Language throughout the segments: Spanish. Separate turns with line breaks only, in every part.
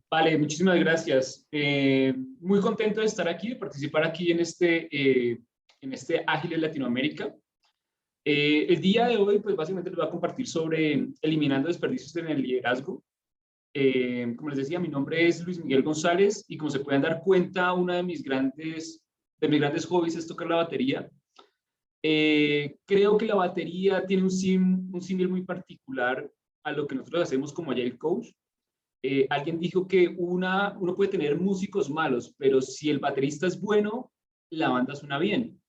Vale, muchísimas gracias. Muy contento de estar aquí, de participar aquí en este Ágil en Latinoamérica. El día de hoy, pues básicamente les voy a compartir sobre eliminando desperdicios en el liderazgo. Como les decía, mi nombre es Luis Miguel González y como se pueden dar cuenta, uno de mis grandes hobbies es tocar la batería. Creo que la batería tiene un símil muy particular a lo que nosotros hacemos como Agile Coach. Alguien dijo que uno puede tener músicos malos, pero si el baterista es bueno, la banda suena bien.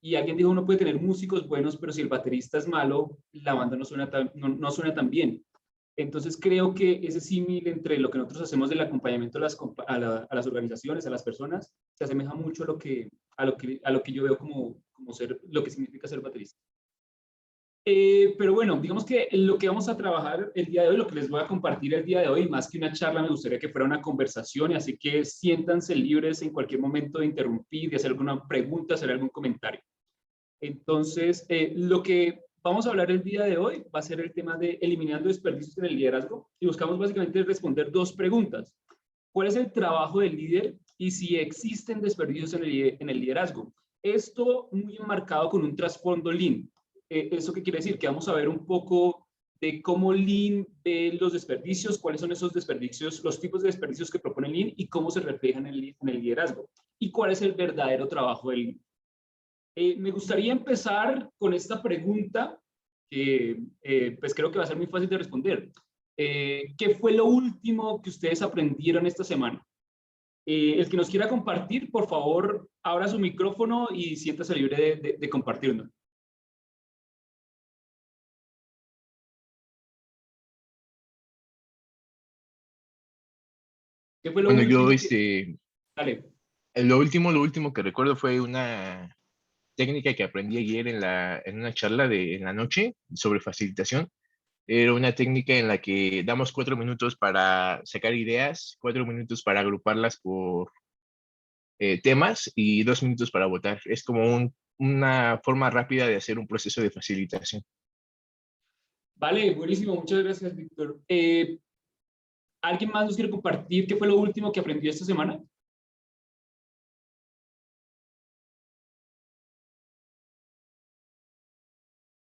Y alguien dijo uno puede tener músicos buenos, pero si el baterista es malo, la banda no suena tan bien. Entonces creo que ese símil entre lo que nosotros hacemos del acompañamiento a las organizaciones, a las personas, se asemeja mucho a lo que yo veo como ser, lo que significa ser baterista. Pero bueno, digamos que lo que vamos a trabajar el día de hoy, lo que les voy a compartir el día de hoy, más que una charla, me gustaría que fuera una conversación, y así que siéntanse libres en cualquier momento de interrumpir, de hacer alguna pregunta, hacer algún comentario. Entonces, lo que vamos a hablar el día de hoy va a ser el tema de eliminando desperdicios en el liderazgo, y buscamos básicamente responder dos preguntas. ¿Cuál es el trabajo del líder y si existen desperdicios en el liderazgo? Esto muy enmarcado con un trasfondo Lean. ¿Eso qué quiere decir? Que vamos a ver un poco de cómo Lean ve los desperdicios, cuáles son esos desperdicios, los tipos de desperdicios que propone Lean y cómo se reflejan en el liderazgo. Y cuál es el verdadero trabajo del Lean. Me gustaría empezar con esta pregunta que pues creo que va a ser muy fácil de responder. ¿Qué fue lo último que ustedes aprendieron esta semana? El que nos quiera compartir, por favor, abra su micrófono y siéntase libre de compartirlo. ¿Qué fue lo
Bueno, yo,
último que... Dale.
lo último que recuerdo fue una técnica que aprendí ayer en una charla en la noche sobre facilitación. Era una técnica en la que damos 4 minutos para sacar ideas, 4 minutos para agruparlas por temas y 2 minutos para votar. Es como una forma rápida de hacer un proceso de facilitación.
Vale, buenísimo. Muchas gracias, Víctor. ¿Alguien más nos quiere compartir qué fue lo último que aprendió esta semana?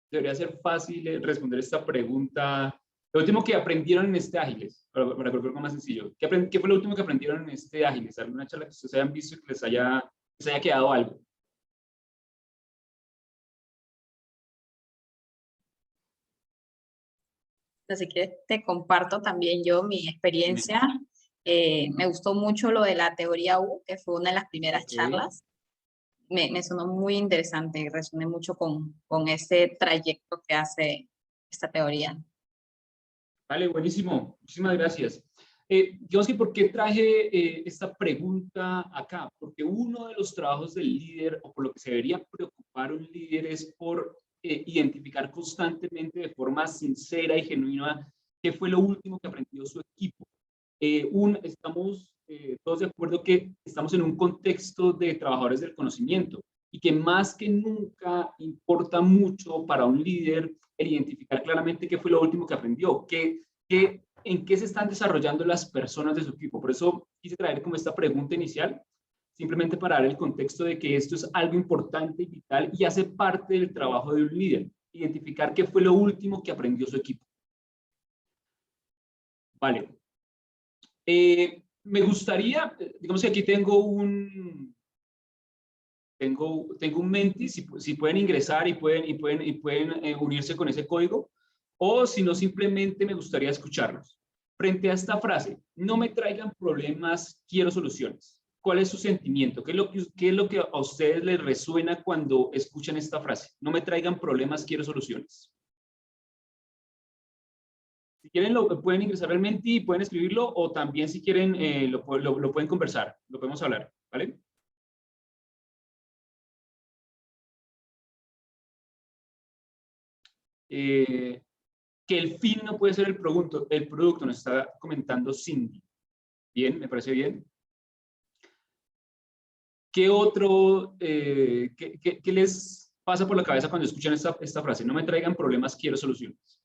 Debería ser fácil responder esta pregunta. Lo último que aprendieron en este Ágiles, para que algo más sencillo. ¿Qué fue lo último que aprendieron en este Ágiles? ¿Alguna charla que ustedes hayan visto y que les haya quedado algo?
Así que te comparto también yo mi experiencia. Me gustó mucho lo de la teoría U, que fue una de las primeras
Ok.
charlas. Me sonó muy interesante y resoné mucho con ese trayecto que hace esta teoría.
Vale, buenísimo. Muchísimas gracias. Digamos que ¿por qué traje esta pregunta acá? Porque uno de los trabajos del líder, o por lo que se debería preocupar un líder, es por identificar constantemente de forma sincera y genuina qué fue lo último que aprendió su equipo. Estamos todos de acuerdo que estamos en un contexto de trabajadores del conocimiento y que más que nunca importa mucho para un líder el identificar claramente qué fue lo último que aprendió, en qué se están desarrollando las personas de su equipo. Por eso quise traer como esta pregunta inicial, simplemente para dar el contexto de que esto es algo importante y vital y hace parte del trabajo de un líder, identificar qué fue lo último que aprendió su equipo. Vale. Me gustaría, digamos que aquí tengo un Menti, si pueden ingresar y pueden unirse con ese código, o si no, simplemente me gustaría escucharlos. Frente a esta frase, no me traigan problemas, quiero soluciones. ¿Cuál es su sentimiento? ¿Qué es lo que a ustedes les resuena cuando escuchan esta frase? No me traigan problemas, quiero soluciones. Si quieren, lo pueden ingresar al Menti y pueden escribirlo, o también si quieren, lo pueden conversar, lo podemos hablar, ¿vale? Que el fin no puede ser el producto, nos está comentando Cindy. Bien, me parece bien. ¿Qué otro, qué les pasa por la cabeza cuando escuchan esta frase? No me traigan problemas, quiero soluciones.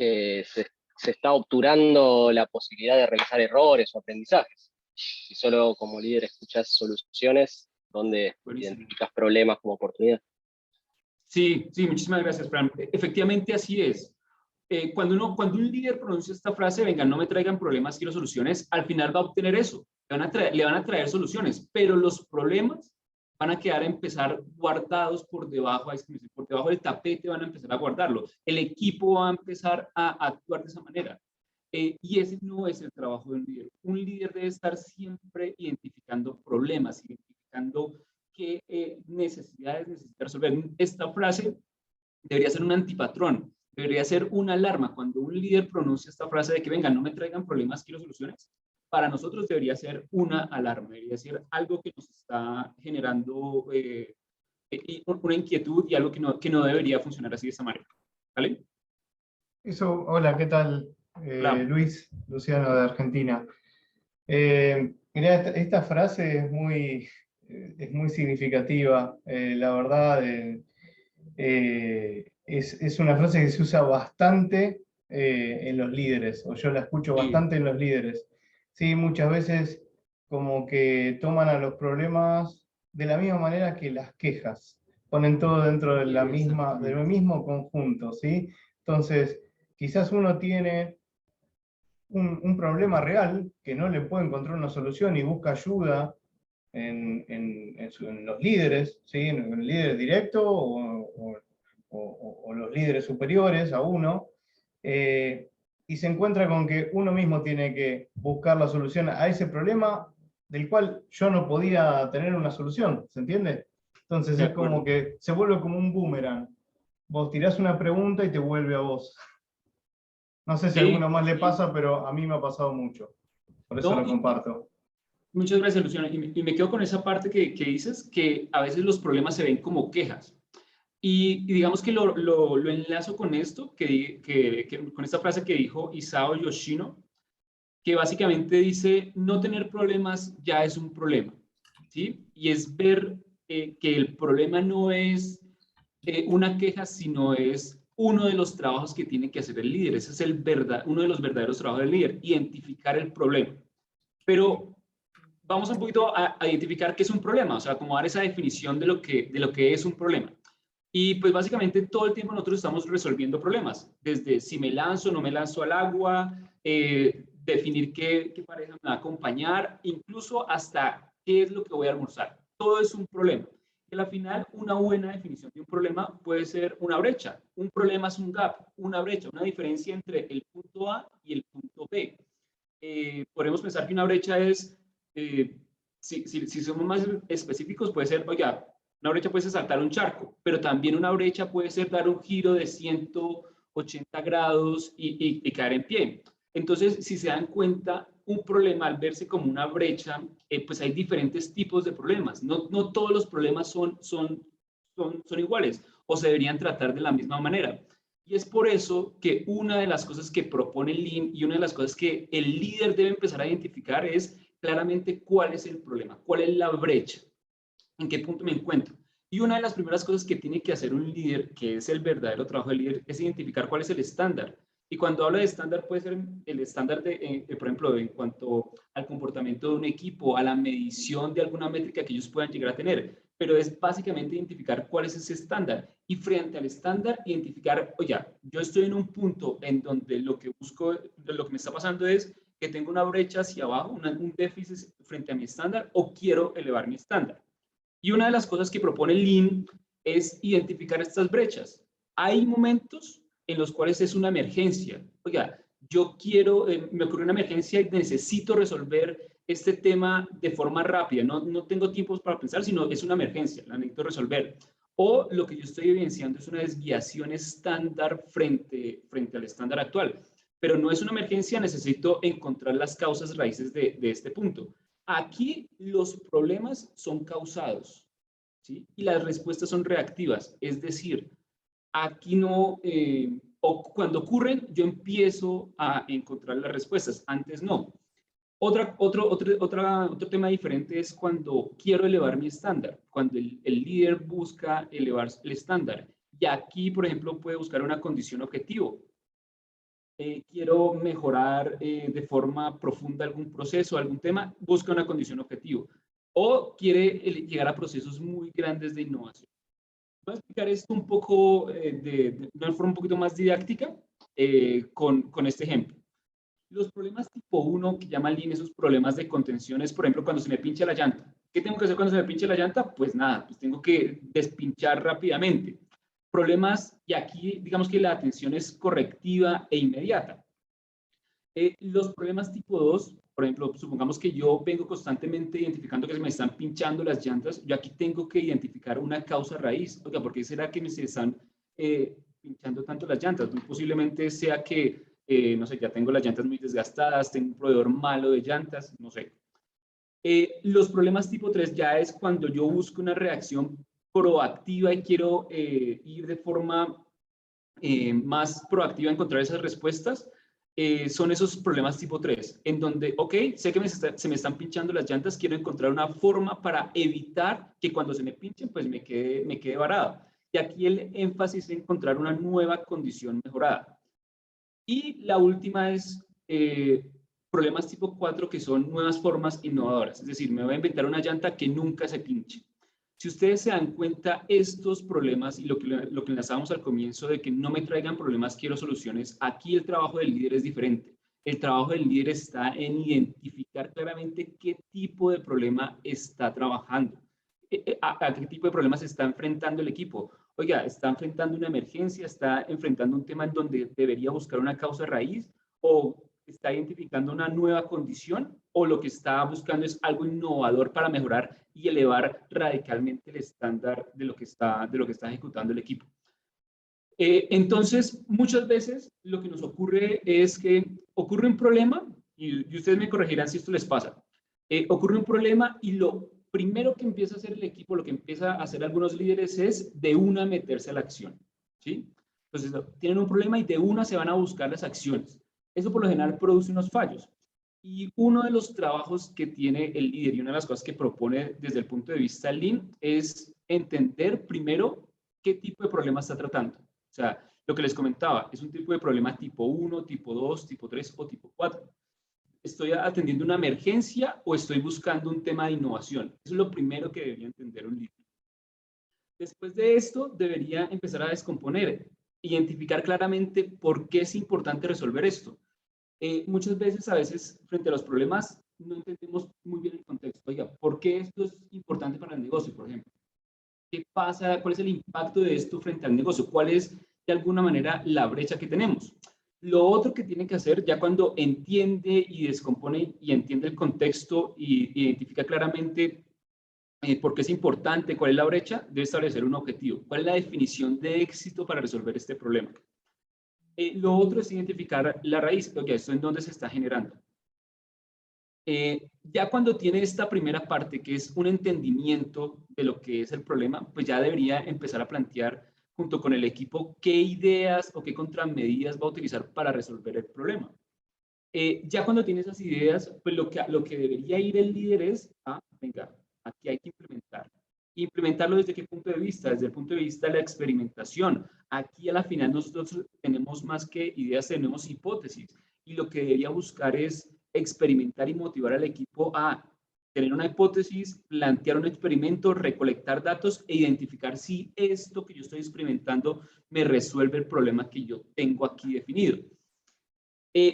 se está obturando la posibilidad de realizar errores o aprendizajes. Si solo como líder escuchas soluciones, donde
Buenísimo.
identificas problemas como oportunidad.
Sí, sí, muchísimas gracias, Fran. Efectivamente, así es. Cuando un líder pronuncia esta frase, venga, no me traigan problemas, quiero soluciones, al final va a obtener eso. Le van a traer soluciones, pero los problemas van a quedar a empezar guardados por debajo del tapete, van a empezar a guardarlo. El equipo va a empezar a actuar de esa manera. Y ese no es el trabajo de un líder. Un líder debe estar siempre identificando problemas, identificando qué necesidades necesita resolver. Esta frase debería ser un antipatrón, debería ser una alarma. Cuando un líder pronuncia esta frase de que venga, no me traigan problemas, quiero soluciones, para nosotros debería ser una alarma, debería ser algo que nos está generando una inquietud y algo que no debería funcionar así de esa manera. ¿Vale?
Eso, hola, ¿qué tal?
Hola.
Luciano de Argentina. Mirá, esta frase es muy significativa. La verdad, es una frase que se usa bastante en los líderes, o yo la escucho
Sí.
bastante en los líderes. Sí, muchas veces como que toman a los problemas de la misma manera que las quejas. Ponen todo dentro de del mismo conjunto, ¿sí? Entonces, quizás uno tiene un problema real que no le puede encontrar una solución y busca ayuda en los líderes, ¿sí? En el líder directo o los líderes superiores a uno, y se encuentra con que uno mismo tiene que buscar la solución a ese problema del cual yo no podía tener una solución, ¿se entiende? Entonces es como que se vuelve como un boomerang. Vos tirás una pregunta y te vuelve a vos. No sé si a alguno más le pasa, pero a mí me ha pasado mucho. Por eso lo comparto.
Muchas gracias, Luciano. Y me quedo con esa parte que dices, que a veces los problemas se ven como quejas. Y digamos que lo enlazo con esto, con esta frase que dijo Isao Yoshino, que básicamente dice, no tener problemas ya es un problema, ¿sí? Y es ver que el problema no es una queja, sino es uno de los trabajos que tiene que hacer el líder. Ese es uno de los verdaderos trabajos del líder, identificar el problema. Pero vamos un poquito a identificar qué es un problema, o sea, como dar esa definición de lo que es un problema. Y pues básicamente todo el tiempo nosotros estamos resolviendo problemas, desde si me lanzo, no me lanzo al agua, definir qué pareja me va a acompañar, incluso hasta qué es lo que voy a almorzar. Todo es un problema. Y al final, una buena definición de un problema puede ser una brecha. Un problema es un gap, una brecha, una diferencia entre el punto A y el punto B. Podemos pensar que una brecha es, si somos más específicos, puede ser, oiga, una brecha puede ser saltar un charco, pero también una brecha puede ser dar un giro de 180 grados y caer en pie. Entonces, si se dan cuenta, un problema al verse como una brecha, pues hay diferentes tipos de problemas. No todos los problemas son iguales o se deberían tratar de la misma manera. Y es por eso que una de las cosas que propone Lean y una de las cosas que el líder debe empezar a identificar es claramente cuál es el problema, cuál es la brecha, en qué punto me encuentro. Y una de las primeras cosas que tiene que hacer un líder, que es el verdadero trabajo del líder, es identificar cuál es el estándar. Y cuando hablo de estándar, puede ser el estándar, por ejemplo, en cuanto al comportamiento de un equipo, a la medición de alguna métrica que ellos puedan llegar a tener. Pero es básicamente identificar cuál es ese estándar. Y frente al estándar, identificar, oye, yo estoy en un punto en donde lo que busco, lo que me está pasando es que tengo una brecha hacia abajo, un déficit frente a mi estándar, o quiero elevar mi estándar. Y una de las cosas que propone Lean es identificar estas brechas. Hay momentos en los cuales es una emergencia. Oiga, yo quiero, me ocurrió una emergencia y necesito resolver este tema de forma rápida. No tengo tiempos para pensar, sino es una emergencia, la necesito resolver. O lo que yo estoy evidenciando es una desviación estándar frente al estándar actual. Pero no es una emergencia, necesito encontrar las causas raíces de este punto. Aquí los problemas son causados, ¿sí? Y las respuestas son reactivas. Es decir, aquí no, o cuando ocurren, yo empiezo a encontrar las respuestas. Antes no. Otro tema diferente es cuando quiero elevar mi estándar, cuando el líder busca elevar el estándar. Y aquí, por ejemplo, puede buscar una condición objetivo. quiero mejorar de forma profunda algún proceso, algún tema, busca una condición objetivo. O quiere llegar a procesos muy grandes de innovación. Voy a explicar esto un poco de una forma un poquito más didáctica con este ejemplo. Los problemas tipo 1, que llama Lean, esos problemas de contenciones, por ejemplo, cuando se me pincha la llanta. ¿Qué tengo que hacer cuando se me pinche la llanta? Pues nada, pues tengo que despinchar rápidamente. Problemas, y aquí digamos que la atención es correctiva e inmediata. Los problemas tipo 2, por ejemplo, supongamos que yo vengo constantemente identificando que se me están pinchando las llantas, yo aquí tengo que identificar una causa raíz. Oiga, ¿por qué será que me se están pinchando tanto las llantas? Muy posiblemente sea que, no sé, ya tengo las llantas muy desgastadas, tengo un proveedor malo de llantas, no sé. Los problemas tipo 3 ya es cuando yo busco una reacción proactiva y quiero ir de forma más proactiva a encontrar esas respuestas. Son esos problemas tipo 3, en donde, ok, sé que se me están pinchando las llantas, quiero encontrar una forma para evitar que cuando se me pinchen, pues me quede varado. Y aquí el énfasis es encontrar una nueva condición mejorada. Y la última es problemas tipo 4, que son nuevas formas innovadoras. Es decir, me voy a inventar una llanta que nunca se pinche. Si ustedes se dan cuenta, estos problemas y lo que enlazábamos al comienzo de que no me traigan problemas, quiero soluciones, aquí el trabajo del líder es diferente. El trabajo del líder está en identificar claramente qué tipo de problema está trabajando, a qué tipo de problemas se está enfrentando el equipo. Oiga, está enfrentando una emergencia, está enfrentando un tema en donde debería buscar una causa raíz, o está identificando una nueva condición, o lo que está buscando es algo innovador para mejorar y elevar radicalmente el estándar de lo que está ejecutando el equipo. Entonces, muchas veces lo que nos ocurre es que ocurre un problema, y ustedes me corregirán si esto les pasa, ocurre un problema y lo primero que empieza a hacer el equipo, lo que empieza a hacer algunos líderes es de una meterse a la acción, ¿sí? Entonces, tienen un problema y de una se van a buscar las acciones. Eso por lo general produce unos fallos. Y uno de los trabajos que tiene el líder y una de las cosas que propone desde el punto de vista Lean es entender primero qué tipo de problema está tratando. O sea, lo que les comentaba, es un tipo de problema tipo 1, tipo 2, tipo 3 o tipo 4. ¿Estoy atendiendo una emergencia o estoy buscando un tema de innovación? Eso es lo primero que debería entender un líder. Después de esto, debería empezar a descomponer, identificar claramente por qué es importante resolver esto. Muchas veces, a veces, frente a los problemas, no entendemos muy bien el contexto. Oiga, ¿por qué esto es importante para el negocio, por ejemplo? ¿Qué pasa? ¿Cuál es el impacto de esto frente al negocio? ¿Cuál es, de alguna manera, la brecha que tenemos? Lo otro que tiene que hacer, ya cuando entiende y descompone y entiende el contexto y identifica claramente por qué es importante, cuál es la brecha, debe establecer un objetivo. ¿Cuál es la definición de éxito para resolver este problema? Lo otro es identificar la raíz. Ok, esto en dónde se está generando. Ya cuando tiene esta primera parte, que es un entendimiento de lo que es el problema, pues ya debería empezar a plantear junto con el equipo qué ideas o qué contramedidas va a utilizar para resolver el problema. Ya cuando tiene esas ideas, pues lo que debería ir el líder es, venga, aquí hay que implementar. ¿Implementarlo desde qué punto de vista? Desde el punto de vista de la experimentación. Aquí a la final nosotros tenemos más que ideas, tenemos hipótesis. Y lo que debería buscar es experimentar y motivar al equipo a tener una hipótesis, plantear un experimento, recolectar datos e identificar si esto que yo estoy experimentando me resuelve el problema que yo tengo aquí definido.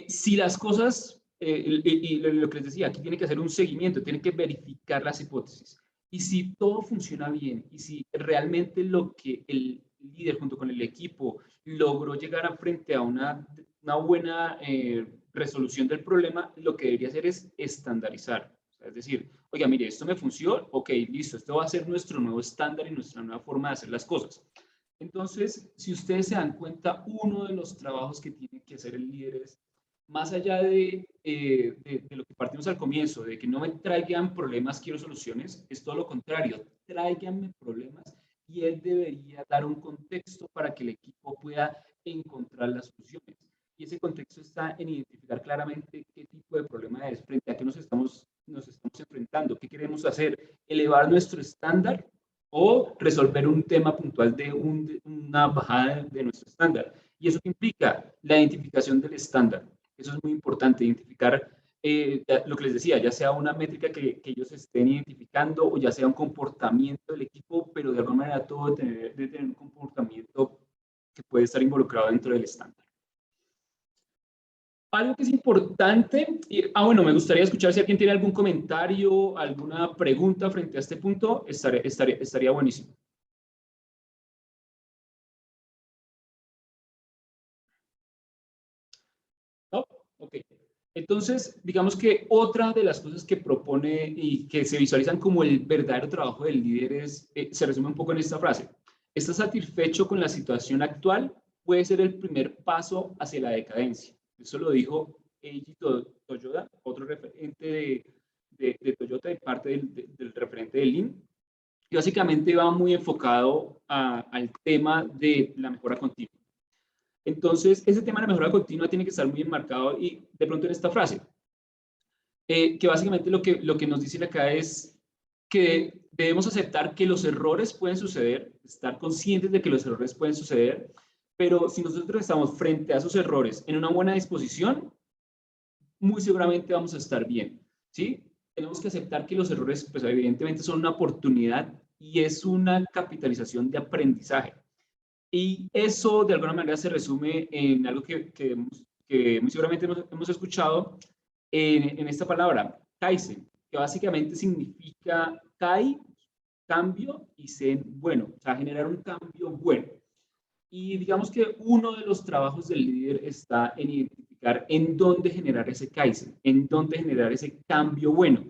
Si las cosas, y lo que les decía, aquí tiene que hacer un seguimiento, tiene que verificar las hipótesis. Y si todo funciona bien, y si realmente lo que el líder junto con el equipo logró llegar a frente a una buena resolución del problema, lo que debería hacer es estandarizar. O sea, es decir, oiga, mire, esto me funcionó, ok, listo, esto va a ser nuestro nuevo estándar y nuestra nueva forma de hacer las cosas. Entonces, si ustedes se dan cuenta, uno de los trabajos que tiene que hacer el líder es, más allá de lo que partimos al comienzo, de que no me traigan problemas, quiero soluciones, es todo lo contrario, tráiganme problemas y él debería dar un contexto para que el equipo pueda encontrar las soluciones. Y ese contexto está en identificar claramente qué tipo de problema es, frente a qué nos estamos enfrentando, qué queremos hacer, elevar nuestro estándar o resolver un tema puntual de una bajada de nuestro estándar. ¿Y eso qué implica? La identificación del estándar. Eso es muy importante, identificar lo que les decía, ya sea una métrica que ellos estén identificando o ya sea un comportamiento del equipo, pero de alguna manera todo debe tener un comportamiento que puede estar involucrado dentro del estándar. Algo que es importante, bueno, me gustaría escuchar si alguien tiene algún comentario, alguna pregunta frente a este punto, estaría buenísimo. ¿No? Ok. Entonces, digamos que otra de las cosas que propone y que se visualizan como el verdadero trabajo del líder es, se resume un poco en esta frase. ¿Estás satisfecho con la situación actual? Puede ser el primer paso hacia la decadencia. Eso lo dijo Eiji Toyoda, otro referente de Toyota, de parte del referente de Lean. Y básicamente va muy enfocado al tema de la mejora continua. Entonces, ese tema de la mejora continua tiene que estar muy enmarcado y de pronto en esta frase, que básicamente lo que nos dice acá es que debemos aceptar que los errores pueden suceder, estar conscientes de que los errores pueden suceder, pero si nosotros estamos frente a esos errores en una buena disposición, muy seguramente vamos a estar bien, ¿sí? Tenemos que aceptar que los errores, pues evidentemente son una oportunidad y es una capitalización de aprendizaje. Y eso de alguna manera se resume en algo que muy seguramente hemos escuchado en esta palabra, Kaizen, que básicamente significa Kai, cambio, y Zen, bueno, o sea, generar un cambio bueno. Y digamos que uno de los trabajos del líder está en identificar en dónde generar ese Kaizen, en dónde generar ese cambio bueno.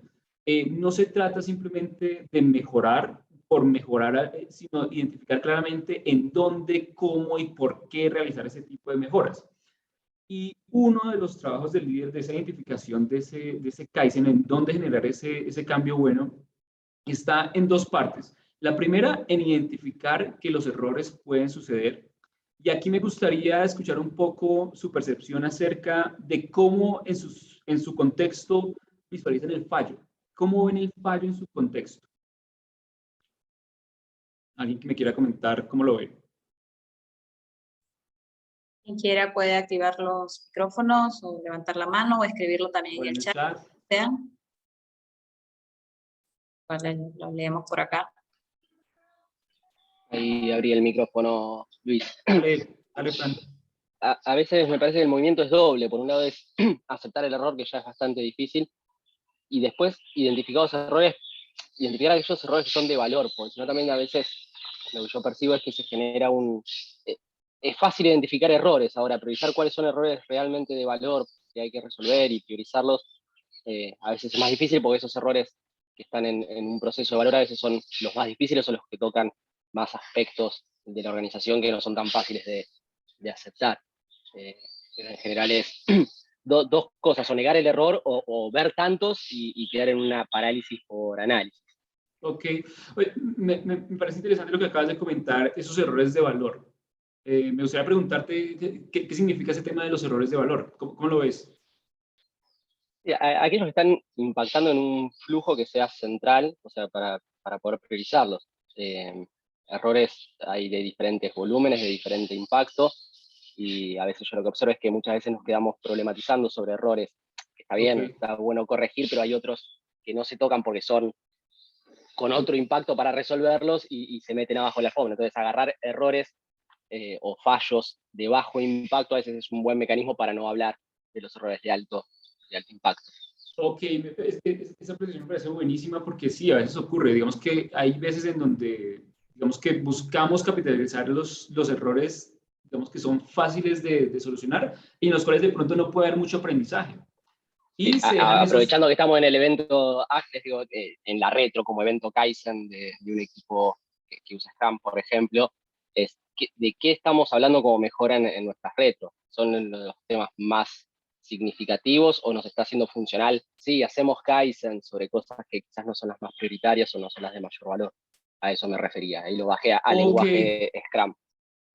No se trata simplemente de mejorar por mejorar, sino identificar claramente en dónde, cómo y por qué realizar ese tipo de mejoras. Y uno de los trabajos del líder de esa identificación de ese Kaizen, en dónde generar ese cambio bueno, está en dos partes. La primera, en identificar que los errores pueden suceder. Y aquí me gustaría escuchar un poco su percepción acerca de cómo en su contexto visualizan el fallo. ¿Cómo ven el fallo en su contexto? ¿Alguien que me quiera comentar cómo lo ve?
Quien quiera puede activar los micrófonos o levantar la mano o escribirlo también en el chat. Vale, lo leemos por acá.
Ahí abrí el micrófono, Luis.
Dale, Fran.
A veces me parece que el movimiento es doble. Por un lado es aceptar el error, que ya es bastante difícil, y después identificar aquellos errores que son de valor, porque si no también a veces lo que yo percibo es que se genera es fácil identificar errores. Ahora, priorizar cuáles son errores realmente de valor que hay que resolver y priorizarlos, a veces es más difícil porque esos errores que están en un proceso de valor a veces son los más difíciles o los que tocan más aspectos de la organización que no son tan fáciles de aceptar. Pero en general es dos cosas, o negar el error o ver tantos y quedar en una parálisis por análisis.
Ok, oye, me parece interesante lo que acabas de comentar, esos errores de valor. Me gustaría preguntarte qué significa ese tema de los errores de valor. ¿Cómo lo ves?
Aquellos que están impactando en un flujo que sea central, o sea, para poder priorizarlos. Errores hay de diferentes volúmenes, de diferente impacto, y a veces yo lo que observo es que muchas veces nos quedamos problematizando sobre errores, que está bien, está bueno corregir, pero hay otros que no se tocan porque son con otro impacto para resolverlos y se meten abajo de la alfombra. Entonces, agarrar errores o fallos de bajo impacto a veces es un buen mecanismo para no hablar de los errores de alto impacto.
Ok, esa precisión me parece buenísima porque sí, a veces ocurre, digamos que hay veces en donde, digamos que buscamos capitalizar los errores, digamos que son fáciles de solucionar y en los cuales de pronto no puede haber mucho aprendizaje. Y
aprovechando que estamos en el evento Access, digo, en la retro como evento Kaizen de un equipo que usa Scrum, por ejemplo, ¿de qué estamos hablando como mejora en nuestras retros? ¿Son los temas más significativos o nos está haciendo funcional? Sí, hacemos Kaizen sobre cosas que quizás no son las más prioritarias o no son las de mayor valor. A eso me refería. Ahí lo bajé a lenguaje Scrum.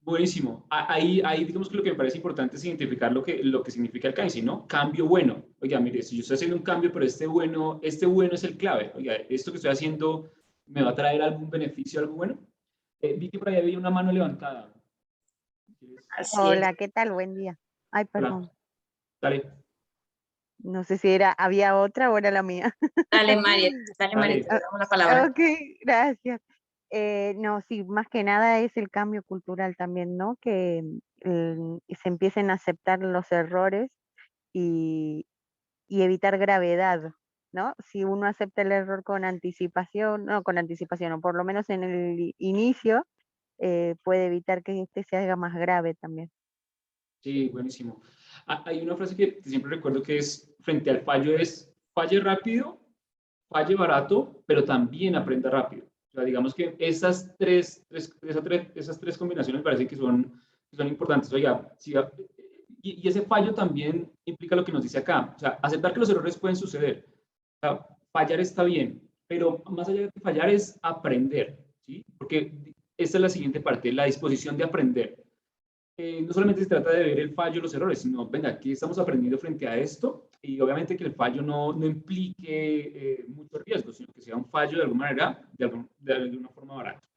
Buenísimo. Ahí digamos que lo que me parece importante es identificar lo que significa el Kaizen, ¿no? Cambio bueno. Oiga, mire, si yo estoy haciendo un cambio, pero este bueno es el clave. Oiga, esto que estoy haciendo me va a traer algún beneficio, algo bueno. Vi que por ahí había una mano levantada.
Así es.
Hola, ¿qué tal? Buen día. Ay,
Hola,
perdón.
dale,
No sé si había otra o era la mía.
Dale, María, te
dale.
damos la palabra.
Ok, gracias. No, sí, más que nada es el cambio cultural también, ¿no? Que se empiecen a aceptar los errores y, y evitar gravedad, ¿no? Si uno acepta el error con anticipación, no con anticipación, o por lo menos en el inicio, puede evitar que este se haga más grave también.
Sí, buenísimo. Hay una frase que siempre recuerdo que es, frente al fallo es, falle rápido, falle barato, pero también aprenda rápido. O sea, digamos que esas tres combinaciones me parece que son importantes. Oiga, y ese fallo también implica lo que nos dice acá. O sea, aceptar que los errores pueden suceder. O sea, fallar está bien, pero más allá de fallar es aprender, ¿sí? Porque esta es la siguiente parte, la disposición de aprender. No solamente se trata de ver el fallo, los errores, sino, venga, aquí estamos aprendiendo frente a esto y obviamente que el fallo no implique mucho riesgo, sino que sea un fallo de alguna manera, de alguna forma barata.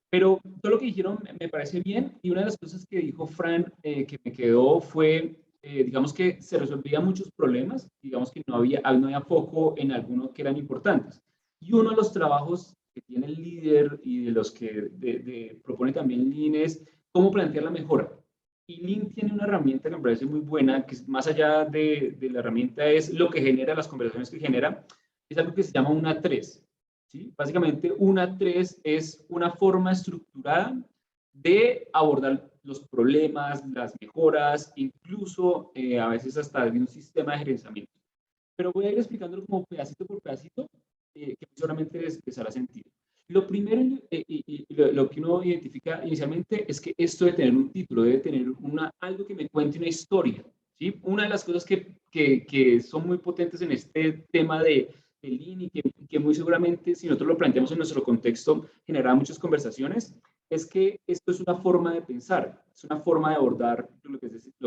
Pero todo lo que dijeron me parece bien y una de las cosas que dijo Fran que me quedó fue, digamos que se resolvían muchos problemas, digamos que no había foco en algunos que eran importantes. Y uno de los trabajos que tiene el líder y de los que propone también Lean es cómo plantear la mejora. Y Lean tiene una herramienta que me parece muy buena, que más allá de la herramienta es lo que genera, las conversaciones que genera, es algo que se llama una 3. ¿Sí? Básicamente, una 3 es una forma estructurada de abordar los problemas, las mejoras, incluso a veces hasta de un sistema de gerenciamiento. Pero voy a ir explicándolo como pedacito por pedacito, que seguramente les hará sentido. Lo primero y lo que uno identifica inicialmente es que esto debe tener un título, debe tener algo que me cuente una historia. ¿Sí? Una de las cosas que son muy potentes en este tema de Lean y que muy seguramente si nosotros lo planteamos en nuestro contexto generará muchas conversaciones, es que esto es una forma de pensar, es una forma de abordar lo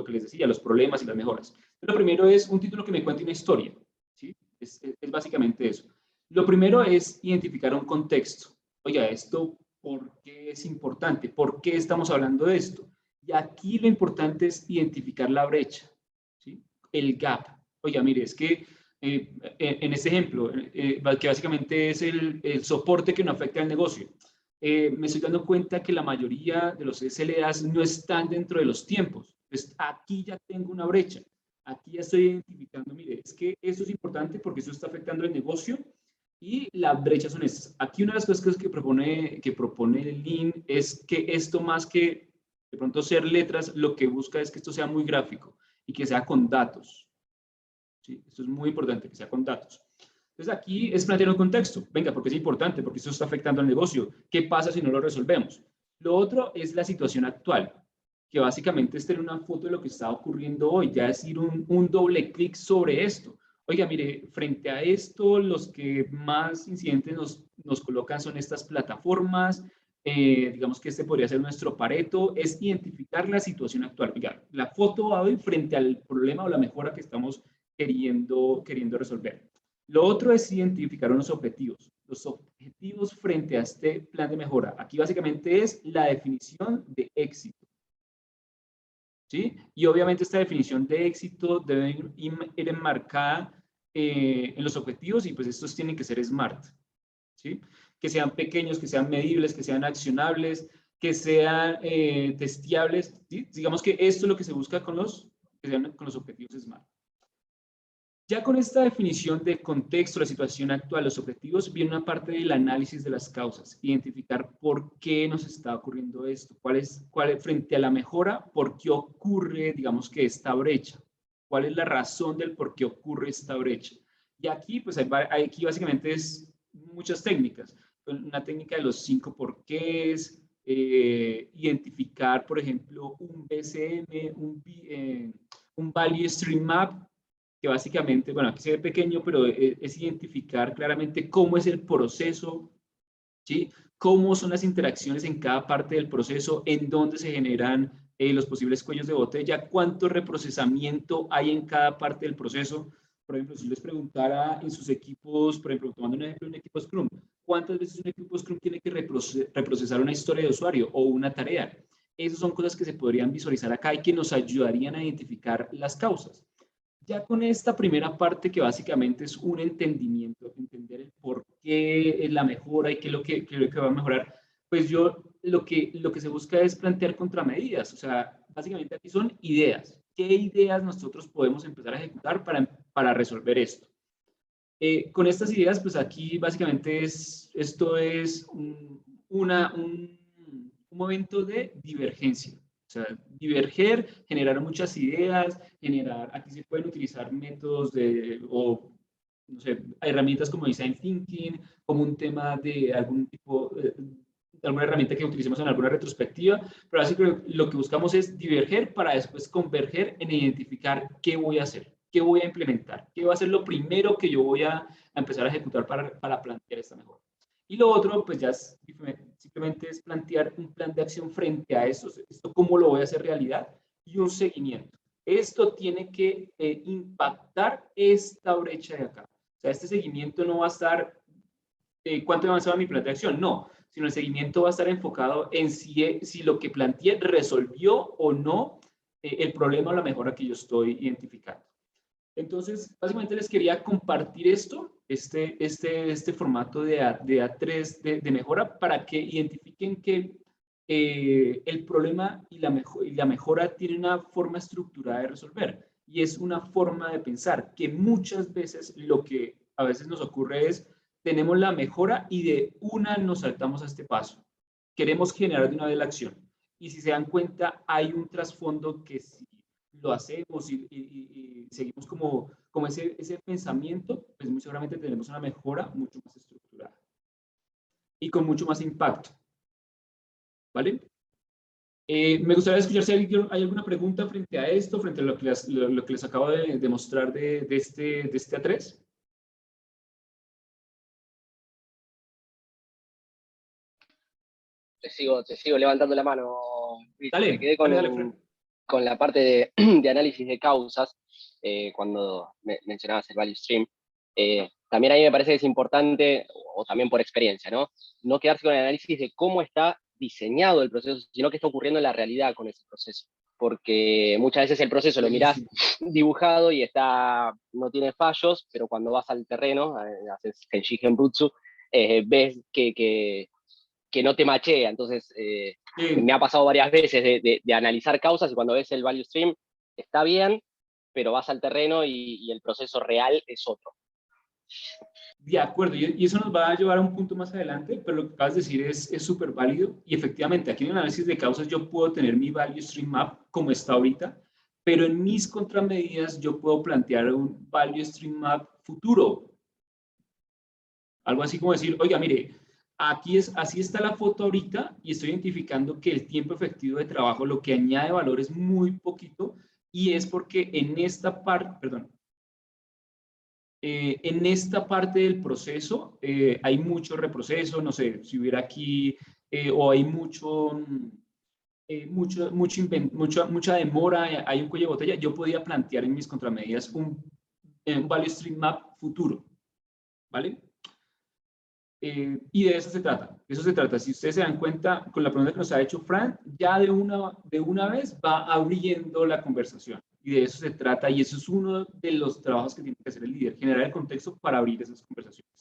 que les decía, los problemas y las mejoras. Lo primero es un título que me cuente una historia. ¿Sí? Es básicamente eso. Lo primero es identificar un contexto. Oiga, esto, ¿por qué es importante? ¿Por qué estamos hablando de esto? Y aquí lo importante es identificar la brecha, ¿sí? El gap. Oiga, mire, es que en este ejemplo, que básicamente es el soporte que no afecta al negocio, me estoy dando cuenta que la mayoría de los SLAs no están dentro de los tiempos. Entonces, aquí ya tengo una brecha. Aquí ya estoy identificando, mire, es que esto es importante porque eso está afectando el negocio y las brechas son estas. Aquí una de las cosas que propone el Lean es que esto más que de pronto ser letras, lo que busca es que esto sea muy gráfico y que sea con datos. ¿Sí? Esto es muy importante, que sea con datos. Entonces aquí es plantear un contexto. Venga, porque es importante, porque esto está afectando al negocio. ¿Qué pasa si no lo resolvemos? Lo otro es la situación actual, que básicamente es tener una foto de lo que está ocurriendo hoy, ya decir un doble clic sobre esto. Oiga, mire, frente a esto, los que más incidentes nos colocan son estas plataformas, digamos que este podría ser nuestro Pareto, es identificar la situación actual. Oiga, la foto va hoy frente al problema o la mejora que estamos queriendo resolver. Lo otro es identificar unos objetivos. Los objetivos frente a este plan de mejora. Aquí básicamente es la definición de éxito. ¿Sí? Y obviamente esta definición de éxito debe ir enmarcada en los objetivos y pues estos tienen que ser SMART. ¿Sí? Que sean pequeños, que sean medibles, que sean accionables, que sean testeables. ¿Sí? Digamos que esto es lo que se busca con los objetivos SMART. Ya con esta definición de contexto, la situación actual, los objetivos, viene una parte del análisis de las causas, identificar por qué nos está ocurriendo esto, cuál es frente a la mejora, por qué ocurre, digamos que esta brecha, cuál es la razón del por qué ocurre esta brecha. Y aquí, pues aquí básicamente es muchas técnicas, una técnica de los 5 porqués, identificar, por ejemplo, un BCM, un Value Stream Map, que básicamente, bueno, aquí se ve pequeño, pero es identificar claramente cómo es el proceso, ¿sí? Cómo son las interacciones en cada parte del proceso, en dónde se generan los posibles cuellos de botella, cuánto reprocesamiento hay en cada parte del proceso. Por ejemplo, si les preguntara en sus equipos, por ejemplo, tomando un ejemplo de un equipo Scrum, ¿Cuántas veces un equipo Scrum tiene que reprocesar una historia de usuario o una tarea? Esas son cosas que se podrían visualizar acá y que nos ayudarían a identificar las causas. Ya con esta primera parte, que básicamente es un entendimiento, entender el por qué es la mejora y qué es lo que va a mejorar, pues lo que se busca es plantear contramedidas. O sea, básicamente aquí son ideas. ¿Qué ideas nosotros podemos empezar a ejecutar para resolver esto? Con estas ideas, pues aquí básicamente esto es un momento de divergencia. O sea, diverger, generar muchas ideas, aquí se pueden utilizar métodos no sé, herramientas como Design Thinking, como un tema de algún tipo, alguna herramienta que utilicemos en alguna retrospectiva, pero así que lo que buscamos es diverger para después converger en identificar qué voy a hacer, qué voy a implementar, qué va a ser lo primero que yo voy a empezar a ejecutar para plantear esta mejora. Y lo otro, pues ya simplemente es plantear un plan de acción frente a esto cómo lo voy a hacer realidad y un seguimiento. Esto tiene que impactar esta brecha de acá. O sea, este seguimiento no va a estar, ¿cuánto he avanzado en mi plan de acción? No, sino el seguimiento va a estar enfocado en si lo que planteé resolvió o no el problema o la mejora que yo estoy identificando. Entonces, básicamente les quería compartir este formato de A3 de mejora para que identifiquen que el problema y la mejora tiene una forma estructurada de resolver y es una forma de pensar que muchas veces lo que a veces nos ocurre es tenemos la mejora y de una nos saltamos a este paso. Queremos generar de una vez la acción y si se dan cuenta hay un trasfondo que sí lo hacemos y seguimos como ese pensamiento, pues muy seguramente tenemos una mejora mucho más estructurada y con mucho más impacto. ¿Vale? Me gustaría escuchar si hay alguna pregunta frente a esto, frente a lo que les acabo de mostrar de este A3.
Te sigo levantando la mano.
Dale,
me quedé
dale,
con la parte de análisis de causas, cuando mencionabas el value stream. También a mí me parece que es importante, o también por experiencia, no quedarse con el análisis de cómo está diseñado el proceso, sino qué está ocurriendo en la realidad con ese proceso. Porque muchas veces el proceso lo mirás dibujado y no tiene fallos, pero cuando vas al terreno, haces Kenji Genbutsu, ves que no te machea. Entonces, me ha pasado varias veces de analizar causas y cuando ves el value stream está bien, pero vas al terreno y el proceso real es otro.
De acuerdo, y eso nos va a llevar a un punto más adelante, pero lo que acabas de decir es súper válido y efectivamente aquí en el análisis de causas yo puedo tener mi value stream map como está ahorita, pero en mis contramedidas yo puedo plantear un value stream map futuro. Algo así como decir, oiga, mire, así está la foto ahorita y estoy identificando que el tiempo efectivo de trabajo lo que añade valor es muy poquito y es porque en esta parte, perdón, en esta parte del proceso hay mucho reproceso, no sé, si hubiera aquí, o hay mucha demora, hay un cuello de botella, yo podía plantear en mis contramedidas un value stream map futuro, ¿vale? Y de eso se trata. Si ustedes se dan cuenta, con la pregunta que nos ha hecho Fran, ya de una vez va abriendo la conversación. Y de eso se trata, y eso es uno de los trabajos que tiene que hacer el líder, generar el contexto para abrir esas conversaciones.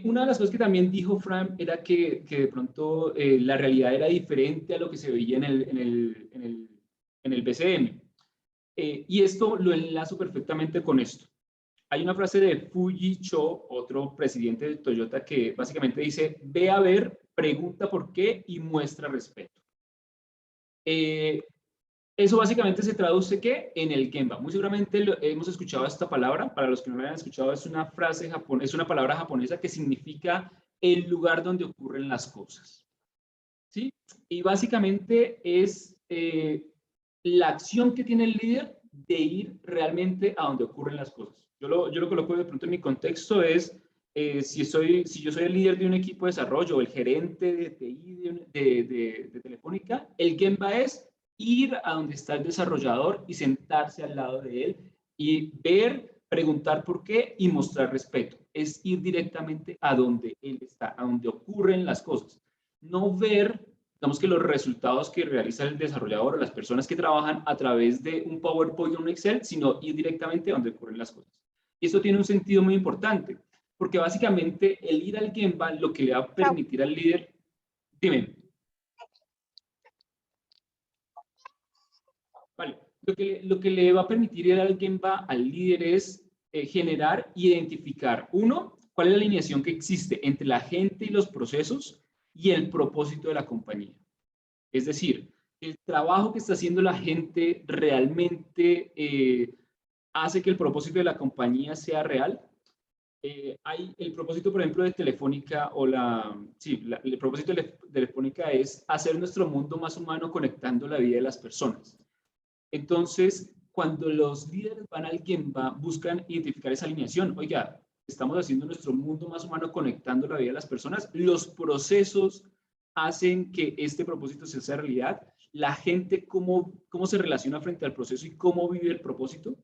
Una de las cosas que también dijo Fran era que de pronto la realidad era diferente a lo que se veía en el BCM. Y esto lo enlazo perfectamente con esto. Hay una frase de Fuji Cho, otro presidente de Toyota, que básicamente dice, ve a ver, pregunta por qué y muestra respeto. Eso básicamente se traduce ¿qué? En el Gemba. Muy seguramente hemos escuchado esta palabra. Para los que no la hayan escuchado, es una frase japonesa, es una palabra japonesa que significa el lugar donde ocurren las cosas. ¿Sí? Y básicamente es la acción que tiene el líder de ir realmente a donde ocurren las cosas. Yo lo coloco de pronto en mi contexto es, si yo soy el líder de un equipo de desarrollo o el gerente de TI de Telefónica, el Gemba es ir a donde está el desarrollador y sentarse al lado de él y ver preguntar por qué y mostrar respeto. Es ir directamente a donde él está, a donde ocurren las cosas. No ver, digamos que los resultados que realiza el desarrollador o las personas que trabajan a través de un PowerPoint o un Excel, sino ir directamente a donde ocurren las cosas. Y esto tiene un sentido muy importante, porque básicamente el ir al Gemba lo que le va a permitir al líder, dime. Vale, lo que le va a permitir ir al Gemba al líder es generar, identificar, uno, cuál es la alineación que existe entre la gente y los procesos y el propósito de la compañía. Es decir, el trabajo que está haciendo la gente realmente hace que el propósito de la compañía sea real. Hay el propósito, por ejemplo, de Telefónica o el propósito de Telefónica es hacer nuestro mundo más humano conectando la vida de las personas. Entonces, cuando los líderes van al Gemba, buscan identificar esa alineación. Oiga, estamos haciendo nuestro mundo más humano conectando la vida de las personas. Los procesos hacen que este propósito se haga realidad. La gente, cómo se relaciona frente al proceso y cómo vive el propósito.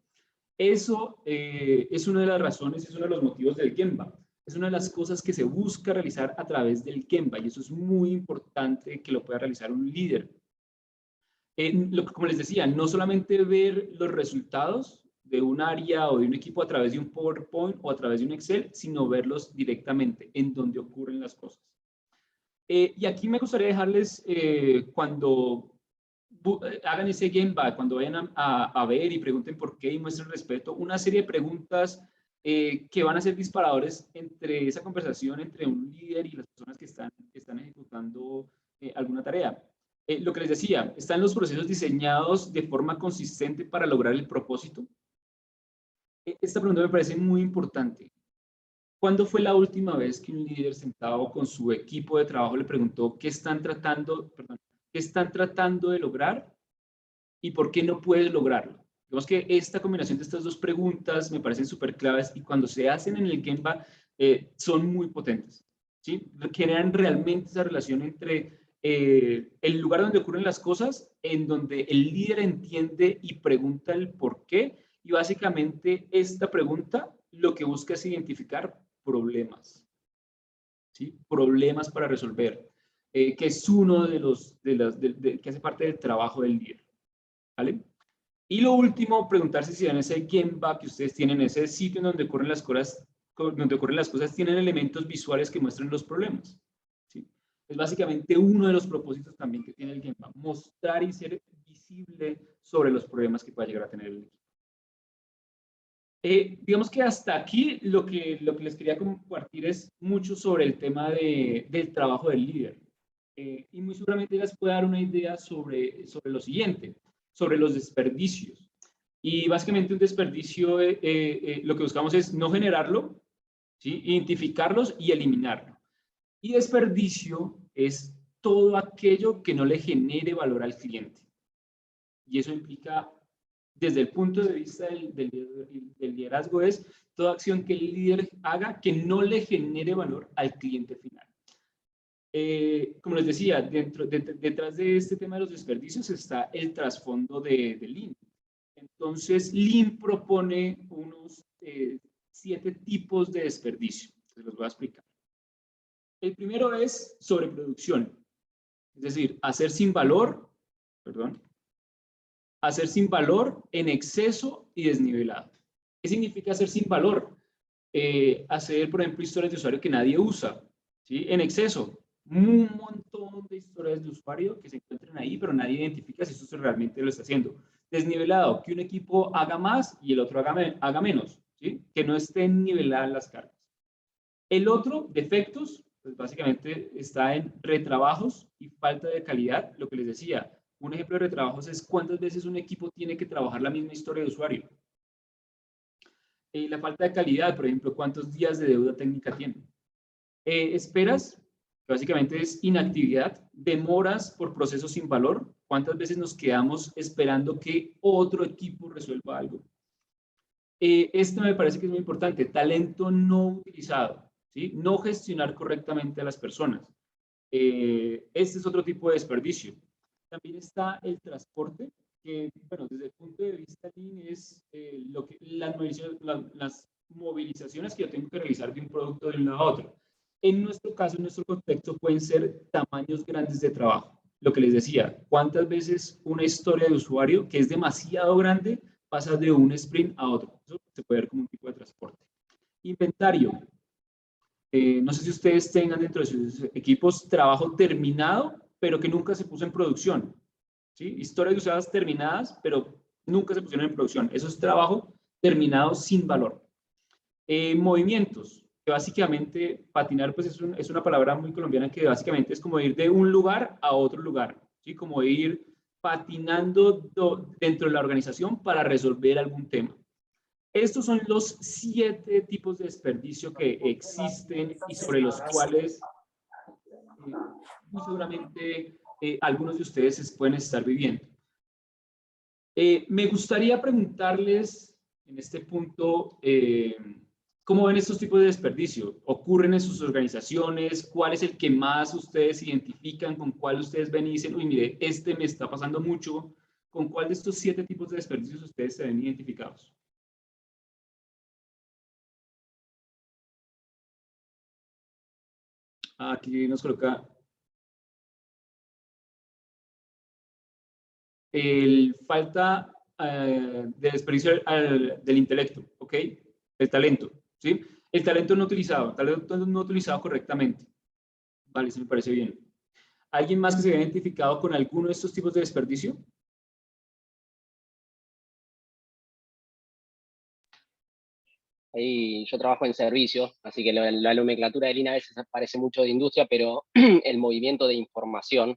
Eso es una de las razones, es uno de los motivos del Gemba. Es una de las cosas que se busca realizar a través del Gemba y eso es muy importante que lo pueda realizar un líder. Como les decía, no solamente ver los resultados de un área o de un equipo a través de un PowerPoint o a través de un Excel, sino verlos directamente en donde ocurren las cosas. Y aquí me gustaría dejarles, cuando hagan ese Gemba, cuando vayan a ver y pregunten por qué y muestren respeto, una serie de preguntas que van a ser disparadores entre esa conversación entre un líder y las personas que están ejecutando alguna tarea. Lo que les decía, ¿están los procesos diseñados de forma consistente para lograr el propósito? Esta pregunta me parece muy importante. ¿Cuándo fue la última vez que un líder sentado con su equipo de trabajo le preguntó qué están tratando de lograr y por qué no puedes lograrlo? Digamos que esta combinación de estas dos preguntas me parecen súper claves y cuando se hacen en el Gemba son muy potentes, ¿sí? Generan realmente esa relación entre el lugar donde ocurren las cosas, en donde el líder entiende y pregunta el por qué, y básicamente esta pregunta lo que busca es identificar problemas, ¿sí? Problemas para resolver, que es uno que hace parte del trabajo del líder, ¿vale? Y lo último, preguntarse si en ese Gemba que ustedes tienen, ese sitio en donde ocurren las cosas, tienen elementos visuales que muestran los problemas, ¿sí? Es básicamente uno de los propósitos también que tiene el Gemba, mostrar y ser visible sobre los problemas que pueda llegar a tener el equipo. Digamos que hasta aquí lo que les quería compartir es mucho sobre el tema del trabajo del líder. Y muy seguramente les puede dar una idea sobre lo siguiente, sobre los desperdicios. Y básicamente un desperdicio, lo que buscamos es no generarlo, ¿sí? Identificarlos y eliminarlo. Y desperdicio es todo aquello que no le genere valor al cliente. Y eso implica, desde el punto de vista del liderazgo, es toda acción que el líder haga que no le genere valor al cliente final. Como les decía, detrás de este tema de los desperdicios está el trasfondo de Lean. Entonces, Lean propone unos 7 tipos de desperdicio. Se los voy a explicar. El primero es sobreproducción, es decir, hacer sin valor en exceso y desnivelado. ¿Qué significa hacer sin valor? Hacer, por ejemplo, historias de usuario que nadie usa, ¿sí? En exceso, un montón de historias de usuario que se encuentran ahí, pero nadie identifica si eso realmente lo está haciendo. Desnivelado, que un equipo haga más y el otro haga menos, ¿sí? Que no estén niveladas las cargas. El otro, defectos, pues básicamente está en retrabajos y falta de calidad, lo que les decía. Un ejemplo de retrabajos es cuántas veces un equipo tiene que trabajar la misma historia de usuario. La falta de calidad, por ejemplo, cuántos días de deuda técnica tiene. Esperas, que básicamente es inactividad, demoras por procesos sin valor, cuántas veces nos quedamos esperando que otro equipo resuelva algo. Esto me parece que es muy importante, talento no utilizado, ¿sí? No gestionar correctamente a las personas. Este es otro tipo de desperdicio. También está el transporte, que, bueno, desde el punto de vista Lean es las movilizaciones que yo tengo que realizar de un producto de un lado a otro. En nuestro caso, en nuestro contexto, pueden ser tamaños grandes de trabajo. Lo que les decía, ¿cuántas veces una historia de usuario que es demasiado grande pasa de un sprint a otro? Eso se puede ver como un tipo de transporte. Inventario. No sé si ustedes tengan dentro de sus equipos trabajo terminado, pero que nunca se puso en producción. ¿Sí? Historias usadas terminadas, pero nunca se pusieron en producción. Eso es trabajo terminado sin valor. Movimientos, que básicamente patinar pues es una palabra muy colombiana que básicamente es como ir de un lugar a otro lugar, ¿sí? Como ir patinando dentro de la organización para resolver algún tema. Estos son los 7 tipos de desperdicio que existen y sobre los cuales muy seguramente algunos de ustedes pueden estar viviendo. Me gustaría preguntarles en este punto, ¿cómo ven estos tipos de desperdicio? ¿Ocurren en sus organizaciones? ¿Cuál es el que más ustedes identifican? ¿Con cuál ustedes ven y dicen, uy, mire, este me está pasando mucho? ¿Con cuál de estos 7 tipos de desperdicios ustedes se ven identificados? Aquí nos coloca falta de desperdicio del intelecto, ¿ok? El talento, ¿sí? El talento no utilizado correctamente. Vale, eso me parece bien. ¿Alguien más que se haya identificado con alguno de estos tipos de desperdicio?
Ahí yo trabajo en servicios, así que la nomenclatura de Lean a veces parece mucho de industria, pero el movimiento de información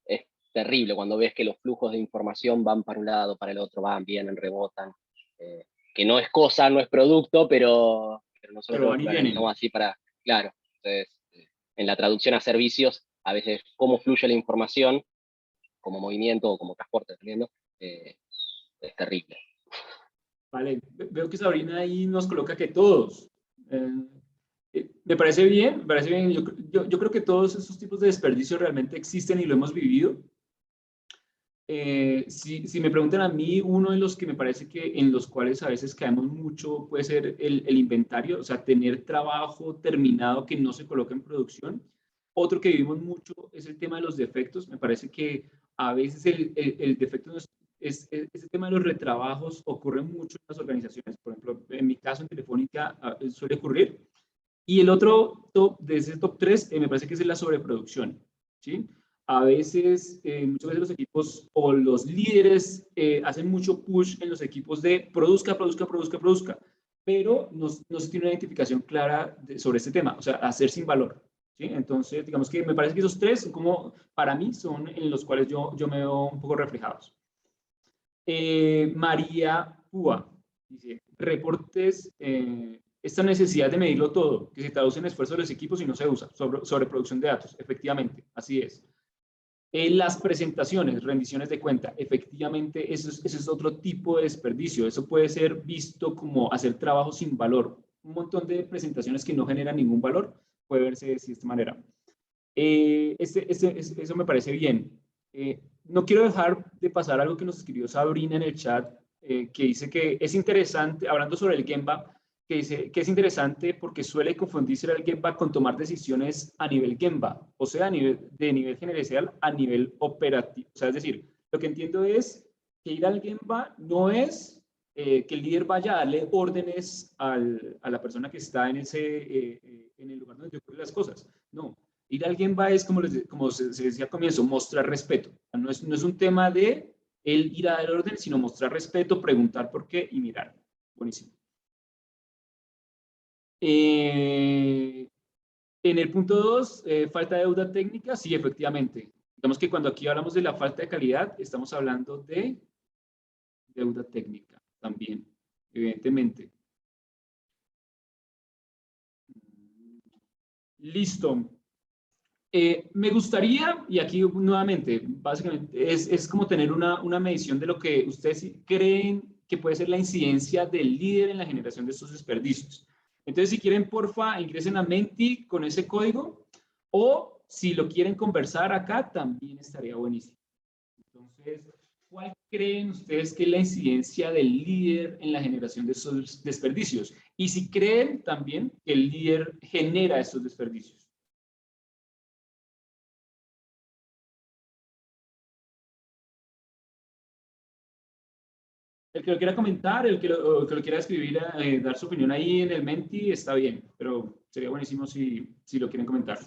es terrible cuando ves que los flujos de información van para un lado, para el otro, van, vienen, rebotan, que no es cosa, no es producto, pero nosotros lo analizamos así para, claro, entonces en la traducción a servicios, a veces cómo fluye la información, como movimiento o como transporte, es terrible.
Vale, veo que Sabrina ahí nos coloca que todos. Me parece bien, me parece bien. Yo creo que todos esos tipos de desperdicio realmente existen y lo hemos vivido. Si me preguntan a mí, uno de los que me parece que en los cuales a veces caemos mucho puede ser el inventario, o sea, tener trabajo terminado que no se coloca en producción. Otro que vivimos mucho es el tema de los defectos. Me parece que a veces el defecto ese tema de los retrabajos ocurre mucho en las organizaciones. Por ejemplo, en mi caso en Telefónica suele ocurrir. Y el otro top, de ese top 3, me parece que es la sobreproducción, ¿sí? A veces, muchas veces los equipos o los líderes hacen mucho push en los equipos de produzca, pero no se tiene una identificación clara sobre este tema, o sea, hacer sin valor, ¿sí? Entonces, digamos que me parece que esos 3 son como, para mí, son en los cuales yo me veo un poco reflejados. María Púa dice, reportes, esta necesidad de medirlo todo, que se traduce en esfuerzo de los equipos y no se usa, sobre producción de datos, efectivamente, así es. Las presentaciones, rendiciones de cuenta, efectivamente, eso es otro tipo de desperdicio, eso puede ser visto como hacer trabajo sin valor. Un montón de presentaciones que no generan ningún valor, puede verse de esta manera. Eso me parece bien. No quiero dejar de pasar algo que nos escribió Sabrina en el chat, que dice que es interesante, hablando sobre el Gemba, que dice que es interesante porque suele confundirse el Gemba con tomar decisiones a nivel Gemba, o sea, de nivel gerencial a nivel operativo. O sea, es decir, lo que entiendo es que ir al Gemba no es que el líder vaya a darle órdenes a la persona que está en el lugar donde ocurren las cosas. No. Ir a alguien va es, como se decía al comienzo, mostrar respeto. No es un tema de él ir a dar orden, sino mostrar respeto, preguntar por qué y mirar. Buenísimo. En el punto 2, falta de deuda técnica, sí, efectivamente. Digamos que cuando aquí hablamos de la falta de calidad, estamos hablando de deuda técnica también, evidentemente. Listo. Me gustaría, y aquí nuevamente, básicamente, es como tener una medición de lo que ustedes creen que puede ser la incidencia del líder en la generación de estos desperdicios. Entonces, si quieren, porfa, ingresen a Menti con ese código, o si lo quieren conversar acá, también estaría buenísimo. Entonces, ¿cuál creen ustedes que es la incidencia del líder en la generación de esos desperdicios? Y si creen también que el líder genera esos desperdicios. El que lo quiera comentar, el que lo quiera escribir, dar su opinión ahí en el Menti, está bien, pero sería buenísimo si lo quieren comentar.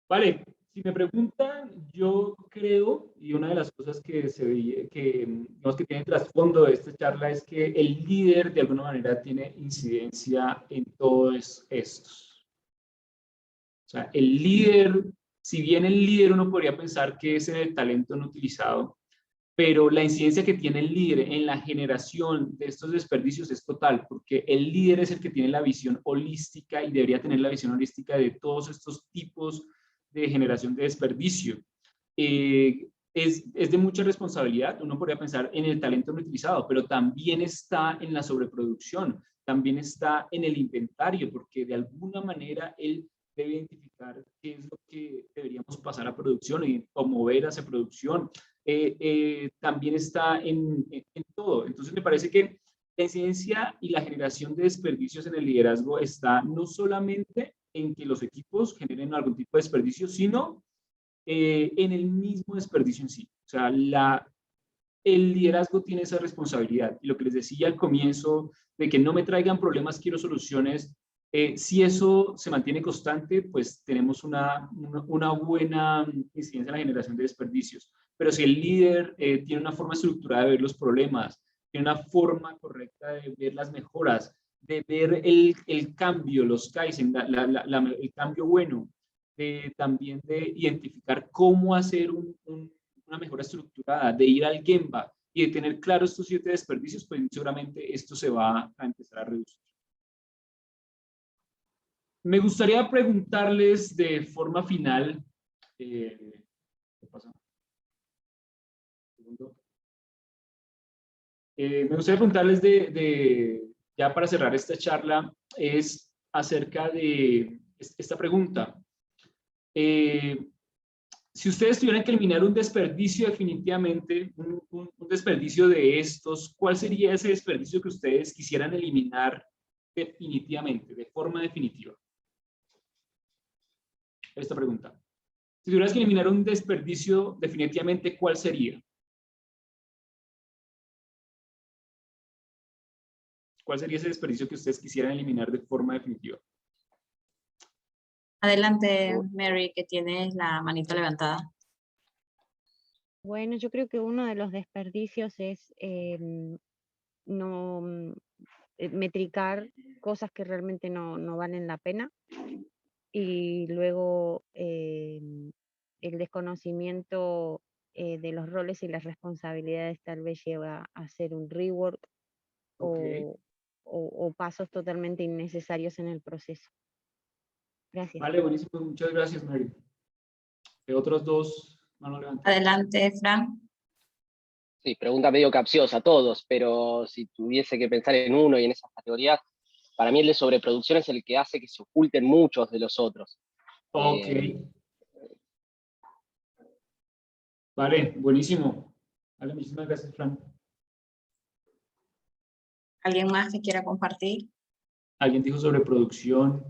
Vale, si me preguntan, yo creo, y una de las cosas que se veía, digamos, que tiene trasfondo de esta charla es que el líder de alguna manera tiene incidencia en todos estos. O sea, el líder, si bien el líder uno podría pensar que es en el talento no utilizado, pero la incidencia que tiene el líder en la generación de estos desperdicios es total, porque el líder es el que tiene la visión holística y debería tener la visión holística de todos estos tipos de generación de desperdicio. Es de mucha responsabilidad. Uno podría pensar en el talento no utilizado, pero también está en la sobreproducción, también está en el inventario, porque de alguna manera él debe identificar qué es lo que deberíamos pasar a producción o mover hacia producción. También está en todo. Entonces me parece que la incidencia y la generación de desperdicios en el liderazgo está no solamente en que los equipos generen algún tipo de desperdicio, sino en el mismo desperdicio en sí. O sea, el liderazgo tiene esa responsabilidad. Y lo que les decía al comienzo, de que no me traigan problemas, quiero soluciones. Si eso se mantiene constante, pues tenemos una buena incidencia en la generación de desperdicios. Pero si el líder tiene una forma estructurada de ver los problemas, tiene una forma correcta de ver las mejoras, de ver el cambio, los Kaizen, el cambio bueno, también de identificar cómo hacer una mejora estructurada, de ir al Gemba y de tener claro estos 7 desperdicios, pues seguramente esto se va a empezar a reducir. Me gustaría preguntarles de forma final, ¿qué pasa? Me gustaría preguntarles ya para cerrar esta charla, es acerca de esta pregunta. Si ustedes tuvieran que eliminar un desperdicio definitivamente, un desperdicio de estos, ¿cuál sería ese desperdicio que ustedes quisieran eliminar definitivamente, de forma definitiva? Esta pregunta. Si tuvieras que eliminar un desperdicio definitivamente, ¿cuál sería? ¿Cuál sería ese desperdicio que ustedes quisieran eliminar de forma definitiva?
Adelante, Mary, que tienes la manito levantada.
Bueno, yo creo que uno de los desperdicios es no metricar cosas que realmente no valen la pena, y luego el desconocimiento de los roles y las responsabilidades tal vez lleva a hacer un rework o pasos totalmente innecesarios en el proceso. Gracias.
Vale, buenísimo. Muchas gracias, Mary. Otros dos, mano levantada.
Adelante, Fran.
Sí, pregunta medio capciosa a todos, pero si tuviese que pensar en uno y en esas categorías, para mí el de sobreproducción es el que hace que se oculten muchos de los otros.
Ok. Vale, buenísimo. Vale, muchísimas gracias, Fran.
¿Alguien más que quiera compartir?
Alguien dijo sobreproducción.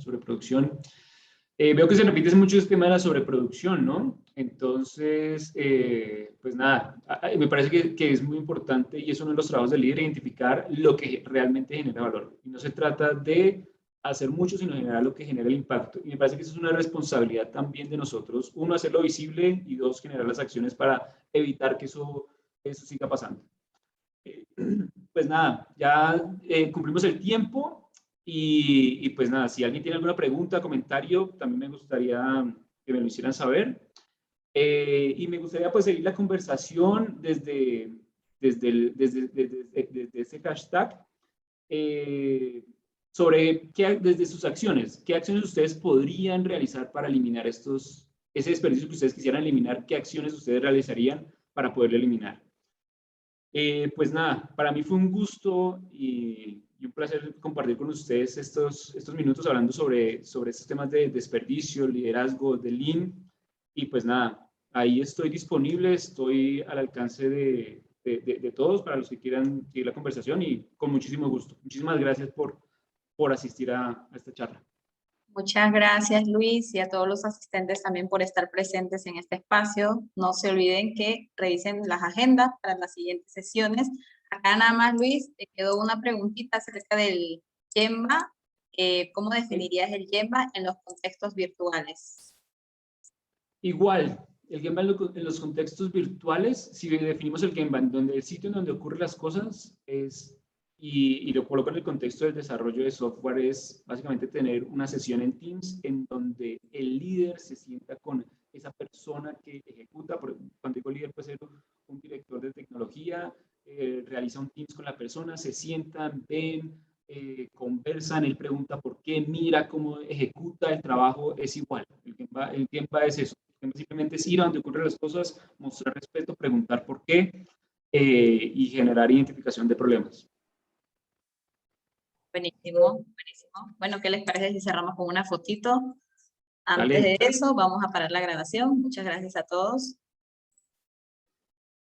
Veo que se repite mucho este tema de la sobreproducción, ¿no? Entonces, pues nada, me parece que es muy importante y es uno de los trabajos del líder identificar lo que realmente genera valor. Y no se trata de hacer mucho, sino generar lo que genera el impacto. Y me parece que eso es una responsabilidad también de nosotros. Uno, hacerlo visible y dos, generar las acciones para evitar que eso siga pasando. Pues nada, ya cumplimos el tiempo. Y pues nada, si alguien tiene alguna pregunta, comentario, también me gustaría que me lo hicieran saber. Y me gustaría pues seguir la conversación desde ese hashtag sobre desde sus acciones, qué acciones ustedes podrían realizar para eliminar ese desperdicio que ustedes quisieran eliminar, qué acciones ustedes realizarían para poderlo eliminar. Pues nada, para mí fue un gusto y un placer placer compartir con ustedes estos minutos hablando sobre estos temas de desperdicio, liderazgo, de Lean. Y pues nada, ahí estoy disponible, estoy al alcance de todos para los que quieran seguir la conversación y con muchísimo gusto. Muchísimas gracias por asistir a esta charla.
Muchas gracias, Luis, y a todos los asistentes también por estar presentes en este espacio. No se olviden que revisen las agendas para las siguientes sesiones. Acá nada más, Luis, te quedó una preguntita acerca del Gemba. ¿Cómo definirías el Gemba en los contextos virtuales?
Igual, el Gemba en los contextos virtuales, si definimos el Gemba en donde el sitio en donde ocurren las cosas es, y lo coloco en el contexto del desarrollo de software, es básicamente tener una sesión en Teams en donde el líder se sienta con esa persona que ejecuta. Cuando digo líder, puede ser un director de tecnología, realiza un Teams con la persona, se sientan, ven, conversan, él pregunta por qué, mira cómo ejecuta el trabajo, es igual. El Gemba es eso. Simplemente es ir a donde ocurren las cosas, mostrar respeto, preguntar por qué y generar identificación de problemas.
Buenísimo, buenísimo. Bueno, ¿qué les parece si cerramos con una fotito? Antes
Dale.
de eso, vamos a parar la grabación. Muchas gracias a todos.